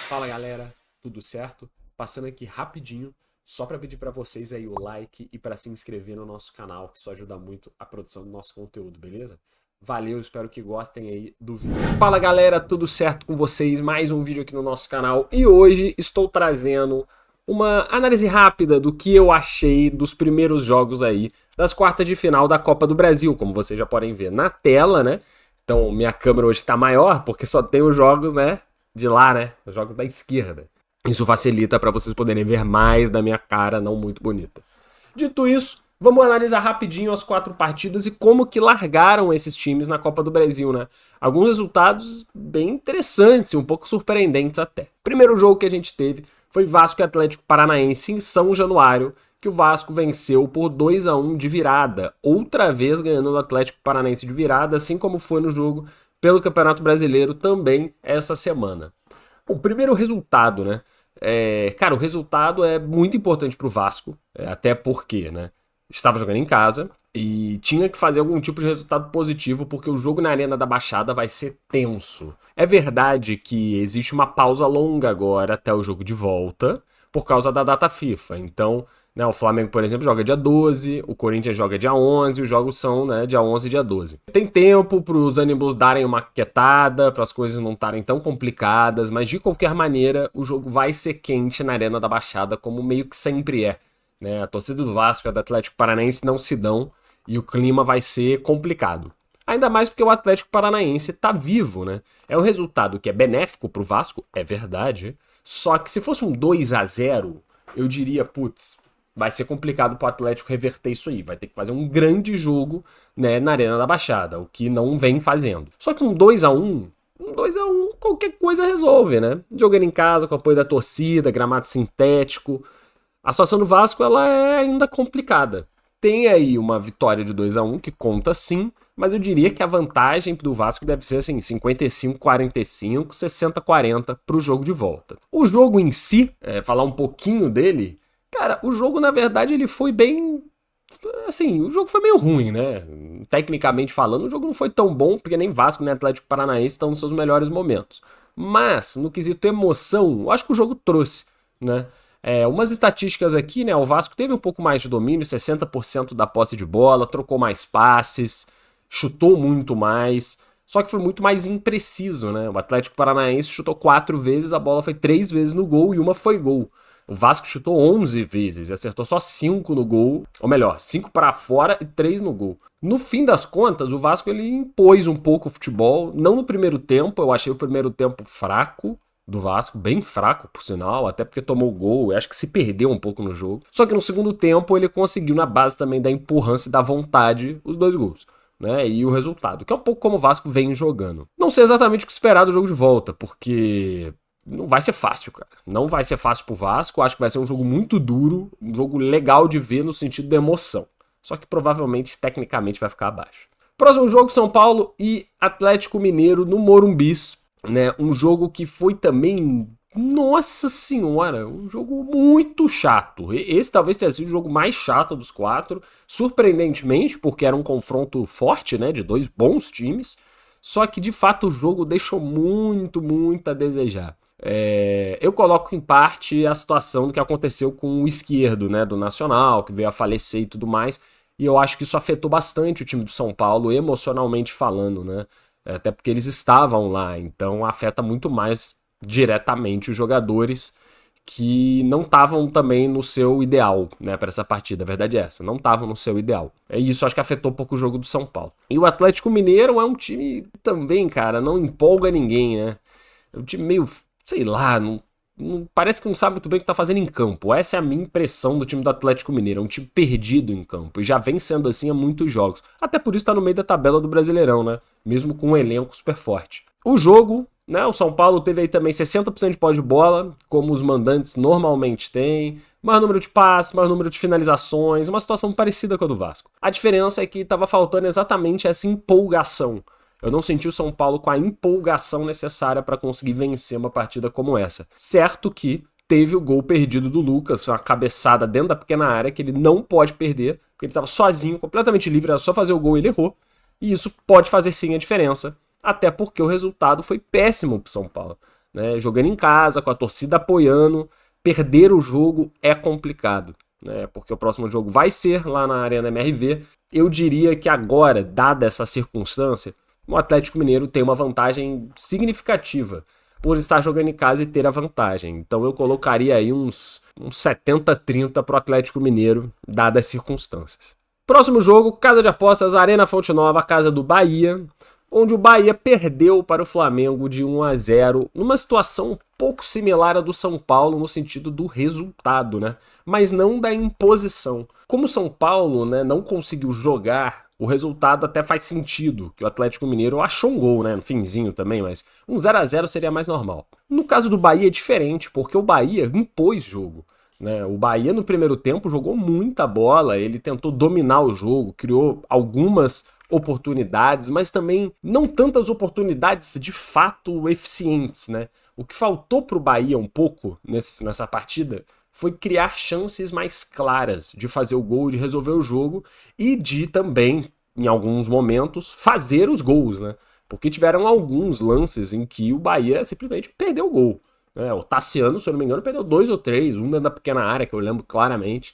Fala galera, tudo certo? Passando aqui rapidinho, só para pedir para vocês aí o like e para se inscrever no nosso canal, que isso ajuda muito a produção do nosso conteúdo, beleza? Valeu, espero que gostem aí do vídeo. Fala galera, tudo certo com vocês? Mais um vídeo aqui no nosso canal e hoje estou trazendo uma análise rápida do que eu achei dos primeiros jogos aí das quartas de final da Copa do Brasil, como vocês já podem ver na tela, né? Então minha câmera hoje tá maior porque só tem os jogos, né? De lá, né? Os jogos da esquerda. Isso facilita para vocês poderem ver mais da minha cara não muito bonita. Dito isso, vamos analisar rapidinho as 4 partidas e como que largaram esses times na Copa do Brasil, né? Alguns resultados bem interessantes e um pouco surpreendentes até. Primeiro jogo que a gente teve foi Vasco e Atlético Paranaense em São Januário, que o Vasco venceu por 2-1 de virada, outra vez ganhando o Atlético Paranaense de virada, assim como foi no jogo pelo Campeonato Brasileiro também essa semana. Bom, primeiro o resultado, né? Cara, o resultado é muito importante pro Vasco, até porque, né? Estava jogando em casa e tinha que fazer algum tipo de resultado positivo, porque o jogo na Arena da Baixada vai ser tenso. É verdade que existe uma pausa longa agora até o jogo de volta, por causa da data FIFA. Então, né, o Flamengo, por exemplo, joga dia 12, o Corinthians joga dia 11, os jogos são, né, dia 11 e dia 12. Tem tempo para os ânimos darem uma quietada, para as coisas não estarem tão complicadas, mas de qualquer maneira, o jogo vai ser quente na Arena da Baixada, como meio que sempre é. Né? A torcida do Vasco e a do Atlético Paranaense não se dão e o clima vai ser complicado. Ainda mais porque o Atlético Paranaense tá vivo, né? É um resultado que é benéfico pro Vasco, é verdade. Só que se fosse um 2-0, eu diria, putz, vai ser complicado pro Atlético reverter isso aí. Vai ter que fazer um grande jogo, né, na Arena da Baixada, o que não vem fazendo. Só que um 2-1, qualquer coisa resolve, né? Jogando em casa, com o apoio da torcida, gramado sintético. A situação do Vasco, ela é ainda complicada. Tem aí uma vitória de 2-1 que conta sim, mas eu diria que a vantagem do Vasco deve ser assim, 55-45, 60-40 pro jogo de volta. O jogo em si, falar um pouquinho dele, cara, o jogo na verdade ele foi bem... Assim, o jogo foi meio ruim, né? Tecnicamente falando, o jogo não foi tão bom, porque nem Vasco nem Atlético Paranaense estão nos seus melhores momentos. Mas, no quesito emoção, eu acho que o jogo trouxe, né? Umas estatísticas aqui, né? O Vasco teve um pouco mais de domínio, 60% da posse de bola, trocou mais passes, chutou muito mais, só que foi muito mais impreciso, né? O Atlético Paranaense chutou 4 vezes, a bola foi 3 vezes no gol e uma foi gol. O Vasco chutou 11 vezes e acertou só 5 no gol, ou melhor, 5 para fora e 3 no gol. No fim das contas, o Vasco ele impôs um pouco o futebol, não no primeiro tempo, eu achei o primeiro tempo fraco do Vasco, bem fraco por sinal, até porque tomou gol, eu acho que se perdeu um pouco no jogo. Só que no segundo tempo ele conseguiu na base também da empurrância e da vontade os 2 gols. Né, e o resultado, que é um pouco como o Vasco vem jogando. Não sei exatamente o que esperar do jogo de volta, porque não vai ser fácil, cara. Não vai ser fácil pro Vasco, acho que vai ser um jogo muito duro, um jogo legal de ver no sentido da emoção. Só que provavelmente, tecnicamente, vai ficar abaixo. Próximo jogo, São Paulo e Atlético Mineiro no Morumbis, né? Um jogo que foi também... Nossa senhora, um jogo muito chato. Esse talvez tenha sido o jogo mais chato dos 4, surpreendentemente, porque era um confronto forte, né, de 2 bons times, só que de fato o jogo deixou muito a desejar. Eu coloco em parte a situação do que aconteceu com o esquerdo, né, do Nacional, que veio a falecer e tudo mais, e eu acho que isso afetou bastante o time do São Paulo, emocionalmente falando, né, até porque eles estavam lá, então afeta muito mais diretamente os jogadores que não estavam também no seu ideal, né, para essa partida. A verdade é essa, não estavam no seu ideal. E isso acho que afetou um pouco o jogo do São Paulo. E o Atlético Mineiro é um time também, cara, não empolga ninguém, né? É um time meio, sei lá, parece que não sabe muito bem o que tá fazendo em campo. Essa é a minha impressão do time do Atlético Mineiro, é um time perdido em campo, e já vem sendo assim há muitos jogos. Até por isso tá no meio da tabela do Brasileirão, né? Mesmo com um elenco super forte. O jogo... Né, o São Paulo teve aí também 60% de posse de bola, como os mandantes normalmente têm, maior número de passes, maior número de finalizações, uma situação parecida com a do Vasco. A diferença é que estava faltando exatamente essa empolgação. Eu não senti o São Paulo com a empolgação necessária para conseguir vencer uma partida como essa. Certo que teve o gol perdido do Lucas, uma cabeçada dentro da pequena área que ele não pode perder, porque ele estava sozinho, completamente livre, era só fazer o gol e ele errou. E isso pode fazer sim a diferença. Até porque o resultado foi péssimo pro São Paulo. né? Jogando em casa, com a torcida apoiando, perder o jogo é complicado, né? Porque o próximo jogo vai ser lá na Arena MRV. Eu diria que agora, dada essa circunstância, o Atlético Mineiro tem uma vantagem significativa por estar jogando em casa e ter a vantagem. Então eu colocaria aí uns 70-30 pro Atlético Mineiro, dadas as circunstâncias. Próximo jogo, Casa de Apostas, Arena Fonte Nova, casa do Bahia, onde o Bahia perdeu para o Flamengo de 1-0, numa situação um pouco similar à do São Paulo no sentido do resultado, né? Mas não da imposição. Como o São Paulo, né, não conseguiu jogar, o resultado até faz sentido, que o Atlético Mineiro achou um gol, né, no finzinho também, mas um 0-0 seria mais normal. No caso do Bahia é diferente, porque o Bahia impôs jogo. Né? O Bahia no primeiro tempo jogou muita bola, ele tentou dominar o jogo, criou algumas oportunidades, mas também não tantas oportunidades de fato eficientes, né? O que faltou para o Bahia um pouco nessa partida foi criar chances mais claras de fazer o gol, de resolver o jogo e de também, em alguns momentos, fazer os gols, né? Porque tiveram alguns lances em que o Bahia simplesmente perdeu o gol. O Tassiano, se eu não me engano, perdeu 2 ou 3, um dentro da pequena área, que eu lembro claramente.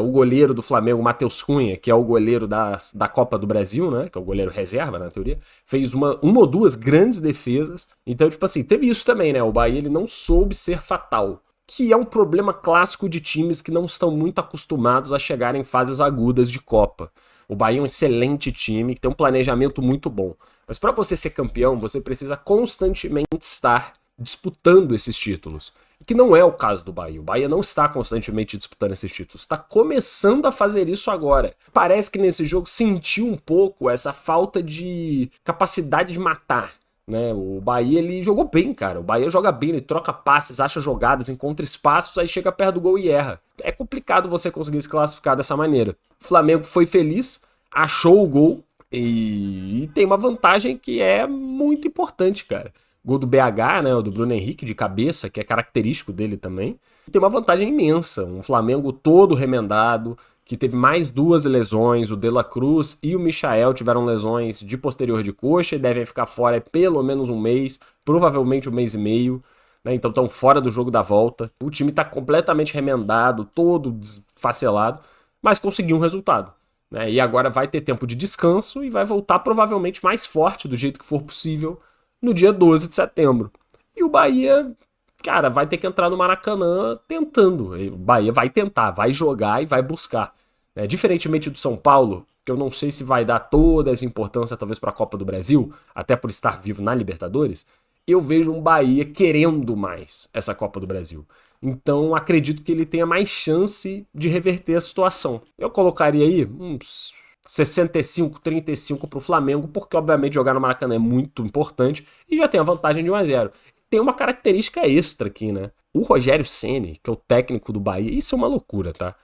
O goleiro do Flamengo, Matheus Cunha, que é o goleiro da Copa do Brasil, né? Que é o goleiro reserva, na teoria, fez uma ou duas grandes defesas. Então, tipo assim, teve isso também, né? O Bahia ele não soube ser fatal, que é um problema clássico de times que não estão muito acostumados a chegar em fases agudas de Copa. O Bahia é um excelente time, que tem um planejamento muito bom. Mas para você ser campeão, você precisa constantemente estar disputando esses títulos. Que não é o caso do Bahia. O Bahia não está constantemente disputando esses títulos. Está começando a fazer isso agora. Parece que nesse jogo sentiu um pouco essa falta de capacidade de matar. Né? O Bahia ele jogou bem, cara. O Bahia joga bem, ele troca passes, acha jogadas, encontra espaços, aí chega perto do gol e erra. É complicado você conseguir se classificar dessa maneira. O Flamengo foi feliz, achou o gol e tem uma vantagem que é muito importante, cara. Gol do BH, né, o do Bruno Henrique de cabeça, que é característico dele também. E tem uma vantagem imensa, um Flamengo todo remendado, que teve mais 2 lesões, o De La Cruz e o Michael tiveram lesões de posterior de coxa e devem ficar fora pelo menos um mês, provavelmente um mês e meio, né, então estão fora do jogo da volta. O time está completamente remendado, todo desfacelado, mas conseguiu um resultado. Né, e agora vai ter tempo de descanso e vai voltar provavelmente mais forte do jeito que for possível no dia 12 de setembro. E o Bahia, cara, vai ter que entrar no Maracanã tentando. O Bahia vai tentar, vai jogar e vai buscar. Diferentemente do São Paulo, que eu não sei se vai dar toda essa importância talvez para a Copa do Brasil, até por estar vivo na Libertadores, eu vejo um Bahia querendo mais essa Copa do Brasil. Então acredito que ele tenha mais chance de reverter a situação. Eu colocaria aí uns 65-35 para o Flamengo, porque obviamente jogar no Maracanã é muito importante e já tem a vantagem de 1-0. Tem uma característica extra aqui, né? O Rogério Ceni, que é o técnico do Bahia, isso é uma loucura, tá?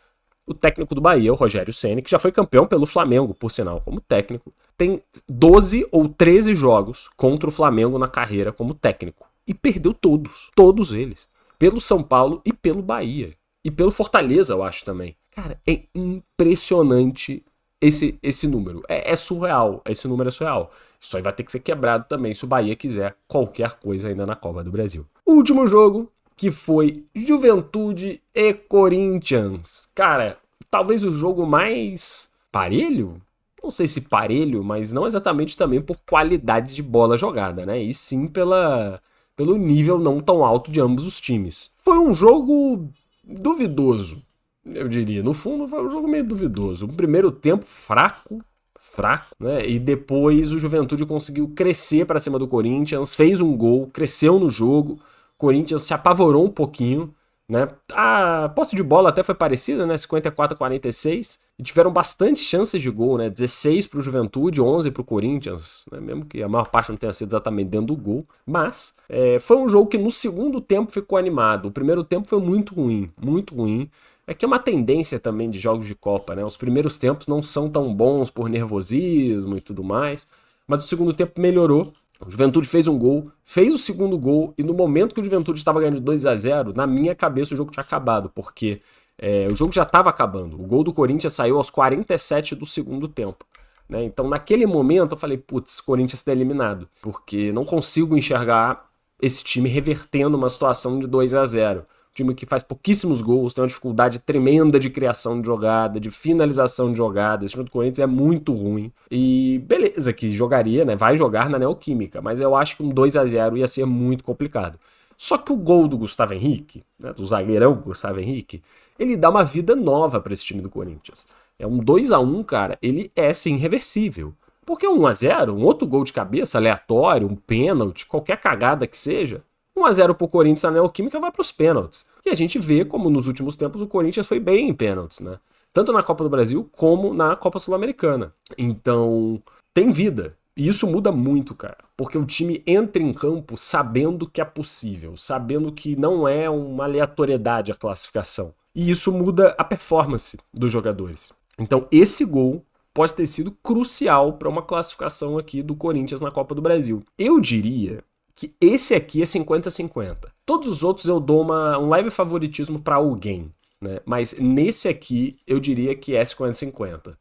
O técnico do Bahia, o Rogério Ceni, que já foi campeão pelo Flamengo, por sinal, como técnico, tem 12 ou 13 jogos contra o Flamengo na carreira como técnico. E perdeu todos eles. Pelo São Paulo e pelo Bahia. E pelo Fortaleza, eu acho também. Cara, é impressionante esse número. É surreal. Esse número é surreal. Isso aí vai ter que ser quebrado também se o Bahia quiser qualquer coisa ainda na Copa do Brasil. O último jogo, que foi Juventude e Corinthians. Cara, talvez o jogo mais parelho? Não sei se parelho, mas não exatamente também por qualidade de bola jogada, né? E sim pelo nível não tão alto de ambos os times. Foi um jogo duvidoso, eu diria. No fundo, foi um jogo meio duvidoso. O primeiro tempo fraco, né? E depois o Juventude conseguiu crescer para cima do Corinthians, fez um gol, cresceu no jogo. O Corinthians se apavorou um pouquinho, né? A posse de bola até foi parecida, né? 54-46. E tiveram bastante chances de gol, né? 16 para o Juventude, 11 para o Corinthians, né? Mesmo que a maior parte não tenha sido exatamente dentro do gol. Mas foi um jogo que no segundo tempo ficou animado. O primeiro tempo foi muito ruim, muito ruim. É que é uma tendência também de jogos de Copa, né? Os primeiros tempos não são tão bons por nervosismo e tudo mais, mas o segundo tempo melhorou. O Juventude fez um gol, fez o segundo gol, e no momento que o Juventude estava ganhando de 2-0, na minha cabeça o jogo tinha acabado, porque o jogo já estava acabando. O gol do Corinthians saiu aos 47 do segundo tempo. Né? Então naquele momento eu falei, putz, Corinthians está eliminado, porque não consigo enxergar esse time revertendo uma situação de 2-0. Time que faz pouquíssimos gols, tem uma dificuldade tremenda de criação de jogada, de finalização de jogada. Esse time do Corinthians é muito ruim. E beleza, que jogaria, né? Vai jogar na Neoquímica, mas eu acho que um 2-0 ia ser muito complicado. Só que o gol do Gustavo Henrique, né, do zagueirão Gustavo Henrique, ele dá uma vida nova para esse time do Corinthians. É um 2-1, cara, ele é sim irreversível. Porque 1-0, um outro gol de cabeça aleatório, um pênalti, qualquer cagada que seja, 1-0 pro Corinthians na Neoquímica vai pros pênaltis. E a gente vê como nos últimos tempos o Corinthians foi bem em pênaltis, né? Tanto na Copa do Brasil como na Copa Sul-Americana. Então, tem vida. E isso muda muito, cara. Porque o time entra em campo sabendo que é possível, sabendo que não é uma aleatoriedade a classificação. E isso muda a performance dos jogadores. Então, esse gol pode ter sido crucial para uma classificação aqui do Corinthians na Copa do Brasil. Eu diria que esse aqui é 50-50. Todos os outros eu dou um leve favoritismo para alguém, né? Mas nesse aqui eu diria que é 50-50.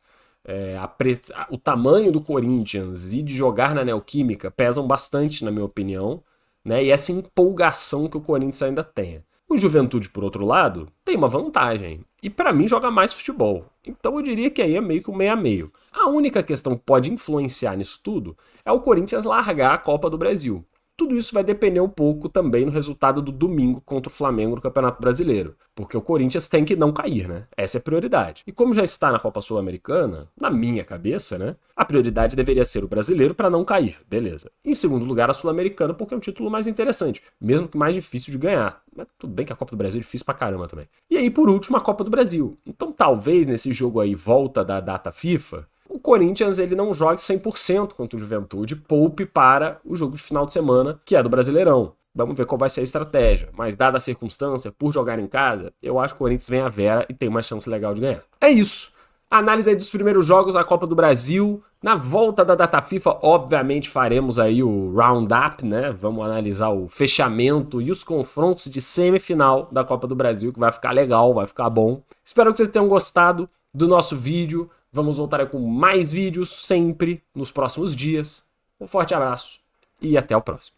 O tamanho do Corinthians e de jogar na Neoquímica pesam bastante, na minha opinião, né? E essa empolgação que o Corinthians ainda tem. O Juventude, por outro lado, tem uma vantagem. E para mim joga mais futebol. Então eu diria que aí é meio que um meio a meio. A única questão que pode influenciar nisso tudo é o Corinthians largar a Copa do Brasil. Tudo isso vai depender um pouco também no resultado do domingo contra o Flamengo no Campeonato Brasileiro. Porque o Corinthians tem que não cair, né? Essa é a prioridade. E como já está na Copa Sul-Americana, na minha cabeça, né? A prioridade deveria ser o brasileiro para não cair, beleza. Em segundo lugar, a Sul-Americana, porque é um título mais interessante, mesmo que mais difícil de ganhar. Mas tudo bem que a Copa do Brasil é difícil pra caramba também. E aí, por último, a Copa do Brasil. Então, talvez nesse jogo aí, volta da data FIFA, o Corinthians ele não jogue 100% contra o Juventude, poupe para o jogo de final de semana, que é do Brasileirão. Vamos ver qual vai ser a estratégia. Mas dada a circunstância, por jogar em casa, eu acho que o Corinthians vem à vera e tem uma chance legal de ganhar. É isso. Análise aí dos primeiros jogos da Copa do Brasil. Na volta da data FIFA, obviamente faremos aí o round-up, né? Vamos analisar o fechamento e os confrontos de semifinal da Copa do Brasil, que vai ficar legal, vai ficar bom. Espero que vocês tenham gostado do nosso vídeo. Vamos voltar com mais vídeos sempre nos próximos dias. Um forte abraço e até o próximo.